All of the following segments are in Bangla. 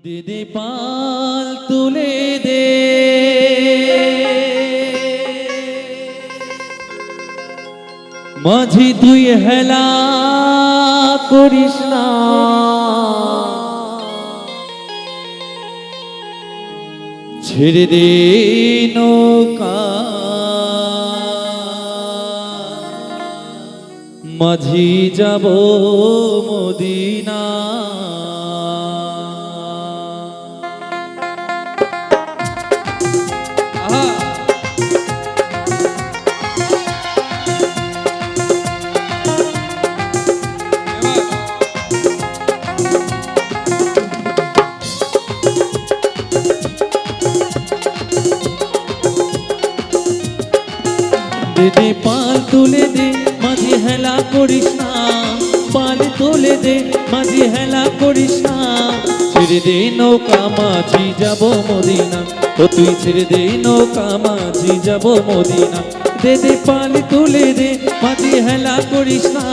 দিদি পাল তুলে দে, মাঝি তুই হেলা করিস না, ছেড়ে দে নৌকা মাঝি যাব মদিনা। দিদি পাল তুলে দে, মাঝি হেলা করিস না, পাল তুলে দে, মাঝি হেলা করিস না, ছেড়ে দে নৌকা মাঝি যাব মদিনা, ও তুই ছেড়ে দে নৌকা মাঝি যাব মদিনা। দিদি পাল তুলে দে, মাঝি হেলা করিস না,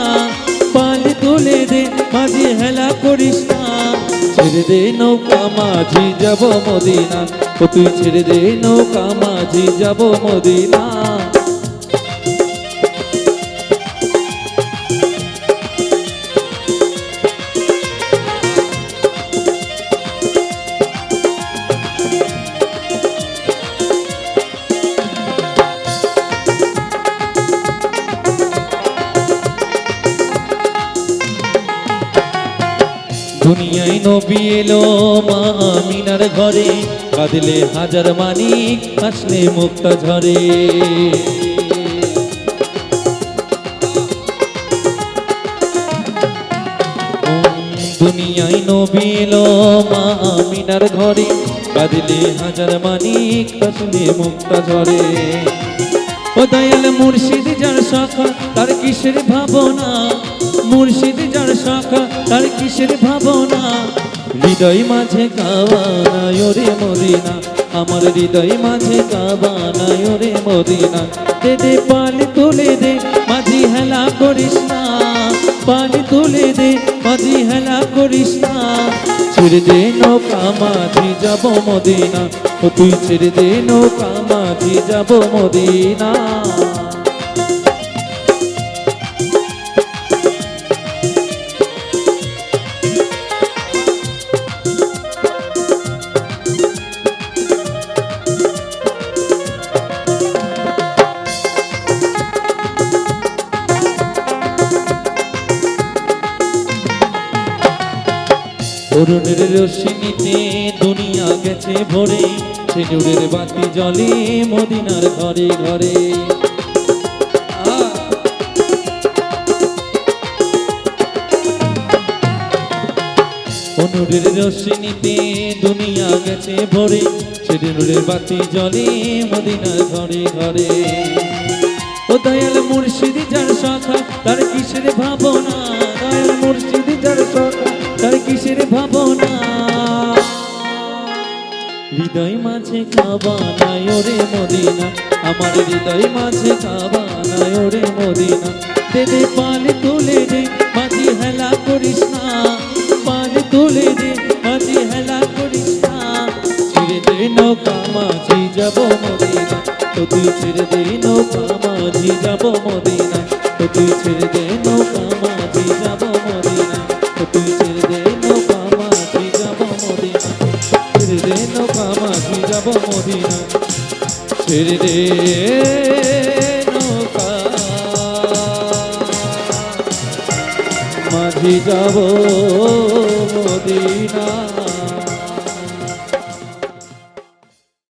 পাল তুলে দে, মাঝি হেলা করিস না, ছেড়ে দে নৌকা মাঝি যাব মদিনা, ও তুই ছেড়ে দে নৌকা মাঝি যাব মদিনা। দুনিয়ায় নবী এলো মা আমিনার ঘরে, কাঁদলে হাজার মানিক আসলে মুক্তা ঝরে। দুনিয়ায় নবী এলো মা আমিনার ঘরে, কাঁদলে হাজার মানিক আসলে মুক্তা ঝরে। ও দয়াল মুর্শিদ যার শাখা তার কিসের ভাবনা, মুর্শিদ যার শাখা তার কিসের ভাবনা, হৃদয় মাঝে কাবানা ওরে মদিনা, আমার হৃদয় মাঝে কাবানা ওরে মদিনা। দে দে পাল তুলে দে, মাঝি হেলা করিস না, পাল তুলে দে, মাঝি হেলা করিস না, ছেড়ে দে নৌকা মাঝি যাব মদিনা, ও তুই ছেড়ে দে নৌকা মাঝি যাব মদিনা। অরুণের রশ্মিতে দুনিয়া গেছে ভরে, সে নূরের বাতি জ্বলে মদিনার ঘরে ঘরে। নূরের রশ্মিতে দুনিয়া গেছে ভরে, সে নূরের বাতি জ্বলে মদিনার ঘরে ঘরে। ও দয়াল মুর্শিদ যার শাখা তার কিসের ভাবনা, দয়াল মুর্শিদ যার শাখা তার কিসের ভাবনা, হৃদয় মাঝে কাবানা ওরে মদিনা, আমার হৃদয় মাঝে কাবানা ওরে মদিনা। দে দে পাল তুলে দে, মাঝি হেলা করিস না, পাল তুলে দে, মাঝি হেলা করিস না, ছেড়ে দে নৌকা মাঝি যাব মদিনা, ও তুই ছেড়ে দে নৌকা মাঝি যাব মদিনা, ও তুই ছেড়ে দে নৌকা মাঝি যাব মদিনা, ও তুই ছেড়ে দে নৌকা মাঝি যাব মদিনা, ছেড়ে দে নৌকা মাঝি যাব মদিনা, ছেড়ে দে নৌকা মাঝি যাব মদিনা।